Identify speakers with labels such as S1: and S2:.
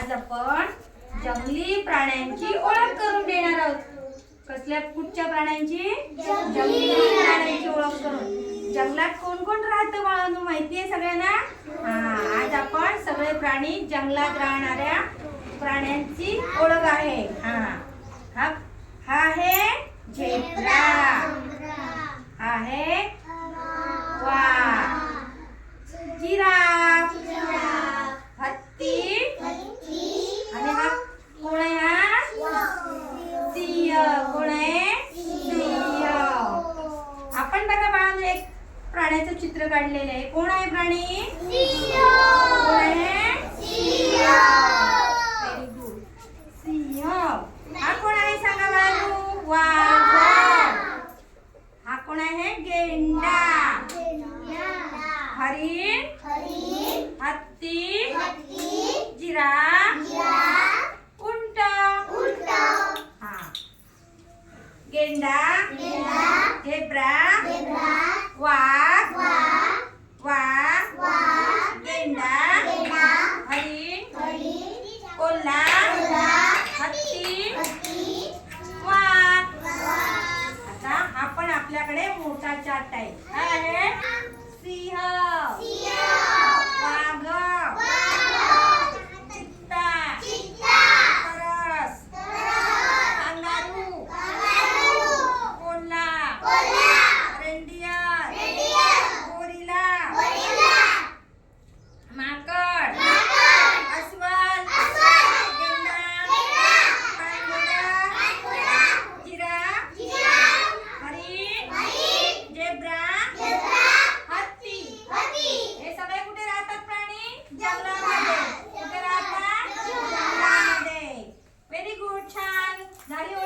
S1: आज आपण जंगली प्राण्यांची ओळख करून देणार आहोत. कसल्या कुठच्या प्राण्यांची? जंगली प्राण्यांची ओळख करून. जंगलात कोण कोण राहतं बाळांनो माहिती आहे सगळ्यांना? आज आपण सगळे प्राणी जंगलात राहणाऱ्या प्राण्यांची ओळख आहे. हा आहे झेब्रा, हा आहे वाघ, जिराफ, हत्ती आणि हा कोण आहे? हा सिंह. कोण आहे? सिंह. आपण बघा बाळांनो एक प्राण्याचं चित्र काढलेलं आहे. कोण आहे प्राणी? कोण आहे? Very good. सिंह. हा कोण आहे सांगा बाळांनो? वाघ. हा कोण आहे? गेंडा. हरिण, हत्ती, जिराफ, उंट. हा गेंडा, झेब्रा, वाघ, गेंडा, हरिण, कोल्हा, हत्ती, वाघ. आता आपण आपल्याकडे मोठा चार्ट आहे. काय आहे? सिंह, वाघ, चित्ता, सरस, कांगारू, कोल्हा, रेंडियर, गोरिला, माकड, अस्वल, गेंडा, पाणघोडा, जिराफ, हरिण, झेब्रा, हत्ती. हे सगळे कुठे राहतात प्राणी? जंगलामध्ये. कुठे राहतात? जंगलामध्ये. Very good. छान झाली.